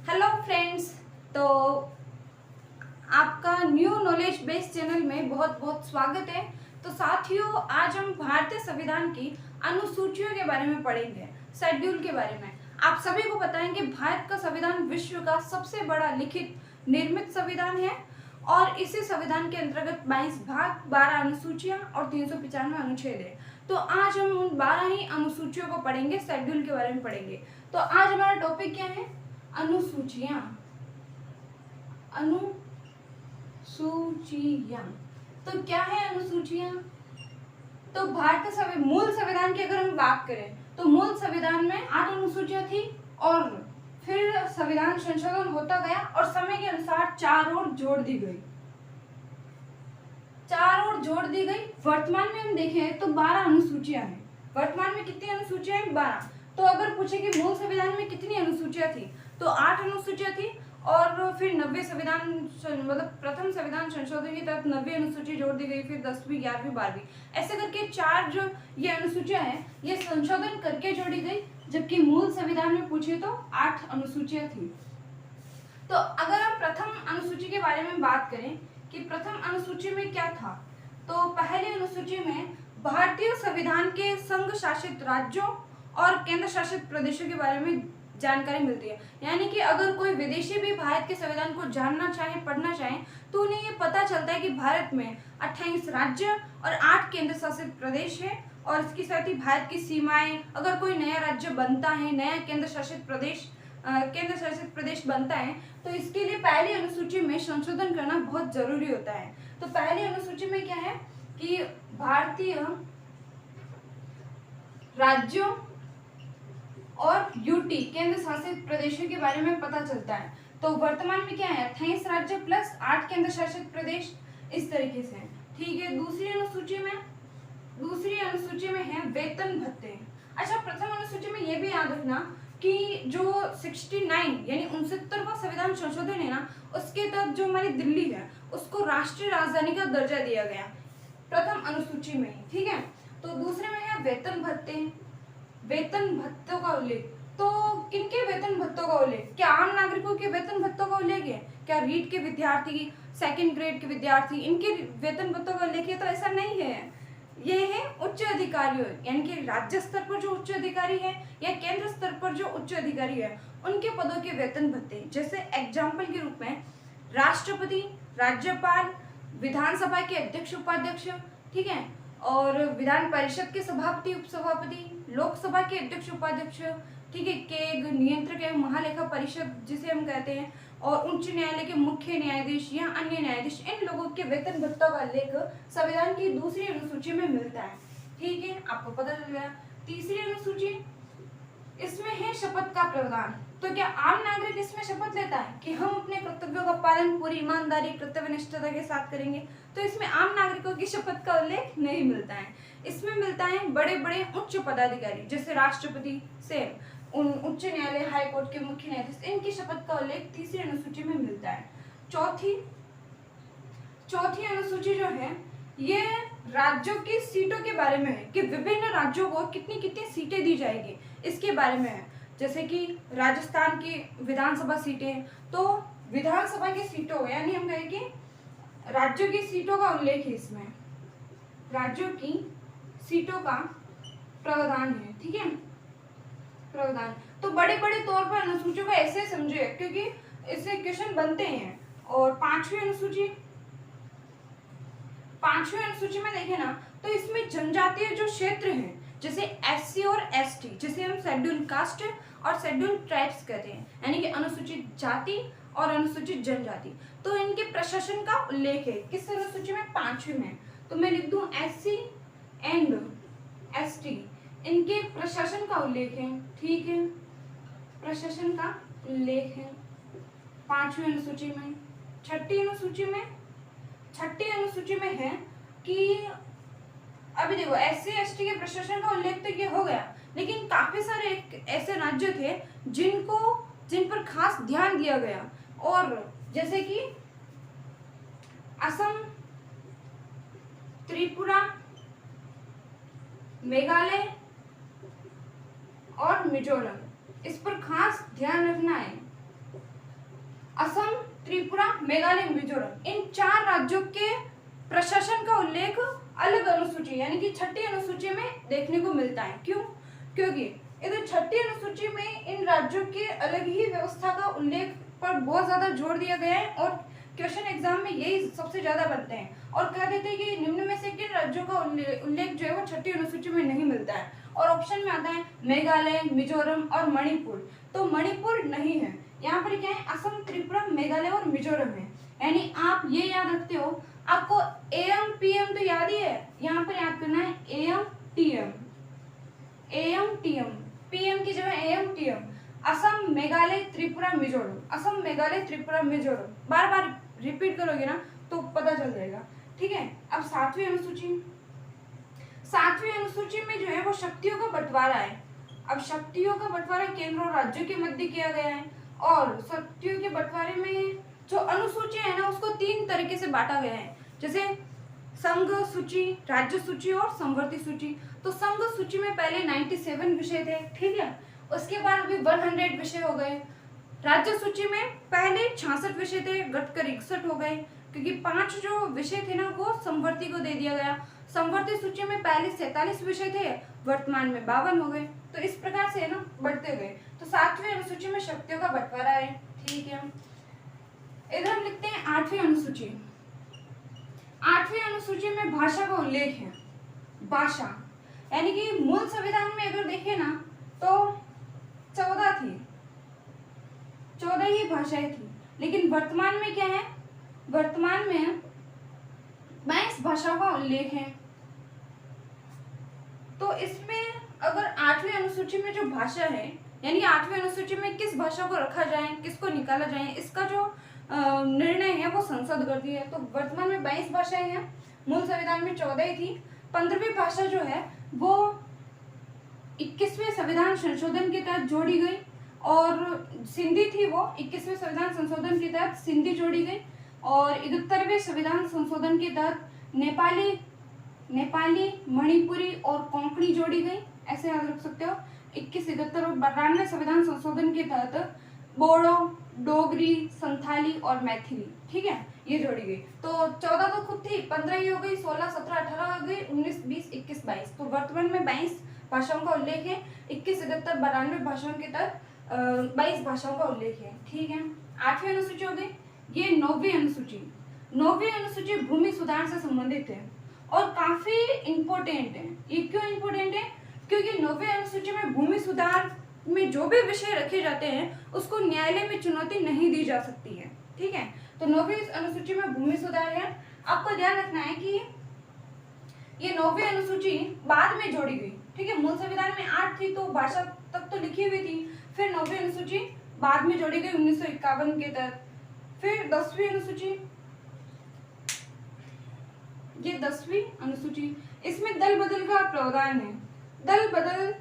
Hello friends. तो आपका new knowledge based channel में बहुत बहुत स्वागत है। तो साथियों, आज हम भारतीय संविधान की अनुसूचियों के बारे में पढ़ेंगे, शेड्यूल के बारे में। आप सभी को पता है कि भारत का संविधान विश्व का सबसे बड़ा लिखित निर्मित संविधान है और इसी संविधान के अंतर्गत 22 भाग, 12 अनुसूचियां और 395 अनुच्छेद है। तो आज हम उन 12 ही अनुसूचियों को पढ़ेंगे, शेड्यूल के बारे में पढ़ेंगे। तो आज हमारा टॉपिक क्या है? अनुसूचियां। अनुसूचियां तो क्या है अनुसूचियां? तो भारतीय मूल संविधान की अगर हम बात करें तो मूल संविधान में 8 अनुसूचियां थी और फिर संविधान संशोधन होता गया और समय के अनुसार 4 और जोड़ दी गई। वर्तमान में हम देखें तो 12 अनुसूचियां हैं। वर्तमान में कितनी अनुसूचियां हैं? 12। तो अगर पूछे कि मूल संविधान में कितनी अनुसूचियां थी तो 8 अनुसूचियां थी और फिर 90 संविधान मतलब प्रथम संविधान संशोधन के तहत 90 अनुसूची जोड़ दी गई, फिर 10वीं, 11वीं, 12वीं, ऐसे करके 4 जो ये अनुसूचियां हैं ये संशोधन करके जोड़ी गई, जबकि मूल संविधान में पूछे तो 8 अनुसूचियां थी। तो अगर हम प्रथम अनुसूची के बारे में बात करें कि प्रथम अनुसूची में क्या था, तो पहली अनुसूची में भारतीय संविधान के संघ शासित राज्यों और केंद्र शासित प्रदेशों के बारे में जानकारी मिलती है। यानी कि अगर कोई विदेशी भी भारत के संविधान को जानना चाहे, पढ़ना चाहे, तो उन्हें ये पता चलता है कि भारत में 28 राज्य और 8 केंद्र शासित प्रदेश है और इसके साथ ही भारत की सीमाएं, अगर कोई नया राज्य बनता है, नया केंद्र शासित प्रदेश बनता है, तो इसके लिए पहली अनुसूची में संशोधन करना बहुत जरूरी होता है। तो पहली अनुसूची में क्या है कि भारतीय राज्यों और यूटी केंद्र शासित प्रदेशों के बारे में पता चलता है। तो वर्तमान में क्या है? 28 राज्य प्लस 8 केंद्र शासित प्रदेश, इस तरीके से। ठीक है। दूसरी अनुसूची में है वेतन भत्ते। अच्छा, प्रथम अनुसूची में ये भी याद रखना कि जो 69 यानी 69वां संविधान संशोधन है ना, उसके तहत जो हमारी दिल्ली है उसको राष्ट्रीय राजधानी का दर्जा दिया गया प्रथम अनुसूची में ही। ठीक है। तो दूसरे में है वेतन भत्तों का उल्लेख। तो किनके वेतन भत्तों का उल्लेख? क्या आम नागरिकों के वेतन भत्तों का उल्लेख है? क्या रीट के विद्यार्थी, सेकंड ग्रेड के विद्यार्थी, इनके वेतन भत्तों का उल्लेख है? तो ऐसा नहीं है। ये है उच्च अधिकारियों, यानी कि राज्य स्तर पर जो उच्च अधिकारी है या केंद्र स्तर पर जो उच्च अधिकारी है उनके पदों के वेतन भत्ते। जैसे एग्जाम्पल के रूप में राष्ट्रपति, राज्यपाल, विधानसभा के अध्यक्ष, उपाध्यक्ष, ठीक है, और विधान परिषद के सभापति, उपसभापति, लोकसभा के अध्यक्ष, उपाध्यक्ष, ठीक है, केग, नियंत्रक एवं महालेखा परिषद जिसे हम कहते हैं, और उच्च न्यायालय के मुख्य न्यायाधीश या अन्य न्यायाधीश, इन लोगों के वेतन भत्तों का उल्लेख संविधान की दूसरी अनुसूची में मिलता है। ठीक है, आपको पता चल गया। तीसरी अनुसूची, इसमें है शपथ का प्रावधान। तो क्या आम नागरिक इसमें शपथ लेता है कि हम अपने कर्तव्यों का पालन पूरी ईमानदारी, कर्तव्यनिष्ठता के साथ करेंगे? तो इसमें आम नागरिकों की शपथ का उल्लेख नहीं मिलता है। इसमें मिलता है बड़े बड़े उच्च पदाधिकारी, जैसे राष्ट्रपति से उच्च न्यायालय, हाई कोर्ट के मुख्य न्यायाधीश, इनकी शपथ का उल्लेख तीसरी अनुसूची में मिलता है। चौथी अनुसूची जो है ये राज्यों की सीटों के बारे में है कि विभिन्न राज्यों को कितनी कितनी सीटें दी जाएगी, इसके बारे में है। जैसे कि राजस्थान की विधानसभा सीटें, तो विधानसभा की सीटों यानी हम कहें कि राज्यों की सीटों का उल्लेख है इसमें, राज्यों की सीटों का प्रावधान है। ठीक है, प्रावधान। तो बड़े बड़े तौर पर अनुसूचियों को ऐसे समझे क्योंकि इससे क्वेश्चन बनते हैं। और पांचवी अनुसूची में देखें ना, तो इसमें जनजातीय जो क्षेत्र हैं, जैसे एससी और एसटी, जिसे हम शेड्यूल कास्ट और शेड्यूल ट्राइब्स कहते हैं, यानी कि अनुसूचित जाति और अनुसूचित जनजाति, तो इनके प्रशासन का उल्लेख है। किस अनुसूची में? 5वीं में। तो मैं लिख दूं एससी एंड एसटी, इनके प्रशासन का उल्लेख है। ठीक है, प्रशासन का उल्लेख है 5वीं अनुसूची में। छठी अनुसूची में है कि अभी देखो एससी एसटी के प्रशासन का उल्लेख तो ये हो गया, लेकिन काफी सारे ऐसे राज्य थे जिन पर खास ध्यान दिया गया, और जैसे कि असम, त्रिपुरा, मेघालय और मिजोरम, इस पर खास ध्यान रखना है। असम, त्रिपुरा, मेघालय, मिजोरम, इन 4 राज्यों के प्रशासन का उल्लेख अलग अनुसूची यानी कि छठी अनुसूची में देखने को मिलता है। क्यों? क्योंकि इधर छठी अनुसूची में इन राज्यों के अलग ही व्यवस्था का उल्लेख पर बहुत ज्यादा जोर दिया गया है और क्वेश्चन एग्जाम में यही सबसे ज्यादा बनते हैं और कह देते हैं कि निम्न में से किन राज्यों का उल्लेख जो है वो छठी अनुसूची में नहीं मिलता है और ऑप्शन में आता है मेघालय, मिजोरम और मणिपुर। तो मणिपुर नहीं है, यहाँ पर क्या है असम, त्रिपुरा, मेघालय और मिजोरम है। यानी आप ये याद रखते हो, आपको एएम पीएम तो याद ही है, यहाँ पर याद करना है am TM, am TM, PM की जगह am TM. Assam, Meghalaya, Tripura, Mizoram, Assam, Meghalaya, Tripura, Mizoram, bar bar repeat करोगे ना तो पता चल जाएगा। ठीक है, अब 7वीं अनुसूची, 7वीं अनुसूची में जो है वो शक्तियों का बंटवारा है। अब शक्तियों का बंटवारा केंद्र और राज्यों के मध्य किया गया है और शक्तियों के बंटवारे में जो अनुसूची है ना उसको 3 तरीके से बांटा गया है, जैसे संघ सूची, राज्य सूची और समवर्ती सूची। तो संघ सूची में पहले 97 विषय थे, ठीक है, उसके बाद अभी 100 विषय हो गए। राज्य सूची में पहले 66 विषय थे, घटकर 61 हो गए क्योंकि 5 जो विषय थे ना वो समवर्ती को दे दिया गया। समवर्ती सूची में पहले 47 विषय थे, वर्तमान में 52 हो गए। तो इस प्रकार से ना बढ़ते गए। तो 7वीं अनुसूची में शक्तियों का बंटवारा है। ठीक है, इधर हम लिखते हैं 8वीं अनुसूची। 8वीं अनुसूची में भाषा का उल्लेख है। भाषा यानी कि मूल संविधान में अगर देखें ना तो 14 थी, 14 ही भाषाएं थी, लेकिन वर्तमान में क्या है, वर्तमान में 22 भाषाओं का उल्लेख है। तो इसमें अगर 8वीं अनुसूची में जो भाषा है यानी 8वीं अनुसूची में किस भाषा को रखा जाए, किसको निकाला जाए, इसका जो निर्णय है वो संसद करती है। तो वर्तमान में 22 भाषाएं हैं, मूल संविधान में 14 ही थी। 15वीं भाषा जो है वो 21वें संविधान संशोधन के तहत जोड़ी गई और सिंधी थी, वो 21वें संविधान संशोधन के तहत सिंधी जोड़ी गई और 71वें संविधान संशोधन के तहत नेपाली, मणिपुरी और कोंकणी जोड़ी गई। ऐसे याद रख सकते हो। 21, 71 और 92 संविधान संशोधन के तहत बोडो, डोगरी, संथाली और मैथिली, ठीक है, ये जोड़ी गई। तो 14 तो खुद थी, 15 ही हो गई, 16, 17, 18 हो गई, 19, 20, 21, 22। तो वर्तमान में 22 भाषाओं का उल्लेख है। 21, 71, 92 भाषाओं के तहत 22 भाषाओं का उल्लेख है। ठीक है, 8वीं अनुसूची हो गई। ये 9वीं अनुसूची, 9वीं अनुसूची भूमि सुधार से संबंधित है और काफी इंपॉर्टेंट है। ये क्यों इंपॉर्टेंट है? क्योंकि 9वीं अनुसूची में भूमि सुधार में जो भी विषय रखे जाते हैं उसको न्यायालय में चुनौती नहीं दी जा सकती है। ठीक है, तो 9वीं अनुसूची में भूमि सुधार है। आपको ध्यान रखना है कि ये 9वीं अनुसूची बाद में जोड़ी गई। ठीक है, मूल संविधान में 8 थी तो भाषा तक तो लिखी हुई थी, फिर 9वीं अनुसूची बाद में जोड़ी गई 1951 के तहत। फिर 10वीं अनुसूची, ये 10वीं अनुसूची, इसमें दल बदल का प्रावधान है। दल बदल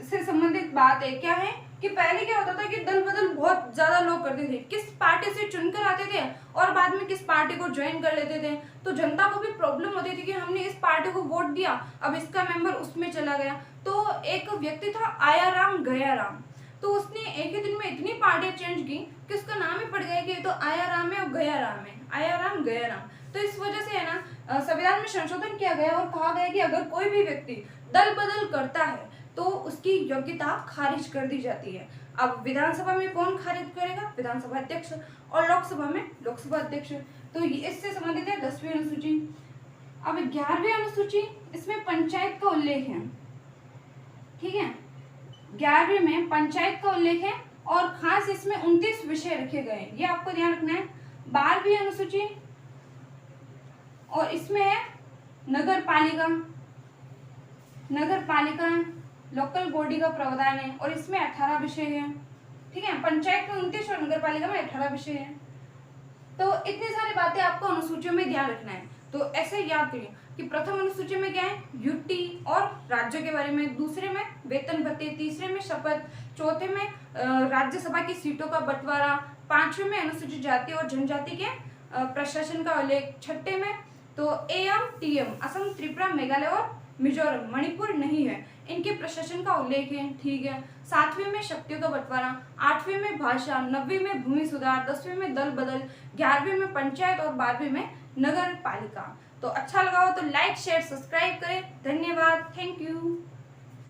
से संबंधित बात है क्या है कि पहले क्या होता था कि दल बदल बहुत ज्यादा लोग करते थे, किस पार्टी से चुनकर आते थे और बाद में किस पार्टी को ज्वाइन कर लेते थे। तो जनता को भी प्रॉब्लम होती थी कि हमने इस पार्टी को वोट दिया, अब इसका मेंबर उसमें चला गया। तो एक व्यक्ति था आयाराम गयाराम, तो उसने एक ही दिन में इतनी पार्टियां चेंज की कि उसका नाम ही पड़ गया कि तो आयाराम है और गयाराम है, आयाराम गयाराम। तो इस वजह से है ना संविधान में संशोधन किया गया और कहा गया कि अगर कोई भी व्यक्ति दल बदल करता है तो उसकी योग्यता खारिज कर दी जाती है। अब विधानसभा में कौन खारिज करेगा? विधानसभा अध्यक्ष, और लोकसभा में लोकसभा अध्यक्ष। तो इससे संबंधित है 10वीं अनुसूची। अब 11वीं अनुसूची, इसमें पंचायत का उल्लेख है। ठीक है, 11वीं में पंचायत का उल्लेख है और खास इसमें 29 विषय रखे गए, ये आपको ध्यान रखना है। 12वीं अनुसूची और इसमें है नगर पालिका लोकल बॉडी का प्रावधान है और इसमें 18 विषय है। ठीक है, पंचायत में 29 और नगर पालिका में 18 विषय है। तो इतनी सारी बातें आपको अनुसूचियों में ध्यान रखना है। तो ऐसे याद करिए कि प्रथम अनुसूची में क्या है, यूटी और राज्यों के बारे में, दूसरे में वेतन भत्ते, तीसरे में शपथ, चौथे में राज्यसभा की सीटों का बंटवारा, 5वें में अनुसूचित जाति और जनजाति के प्रशासन का उल्लेख, 6ठे में तो एएम टीएम असम, त्रिपुरा, मेघालय और मिजोरम, मणिपुर नहीं है। इनके प्रशासन का उल्लेख है, ठीक है। 7वीं में शक्तियों का बंटवारा, 8वीं में भाषा, 9वीं में भूमि सुधार, 10वीं में दल बदल, 11वीं में पंचायत और 12वीं में नगर पालिका। तो अच्छा लगा हो तो लाइक शेयर सब्सक्राइब करें। धन्यवाद, थैंक यू।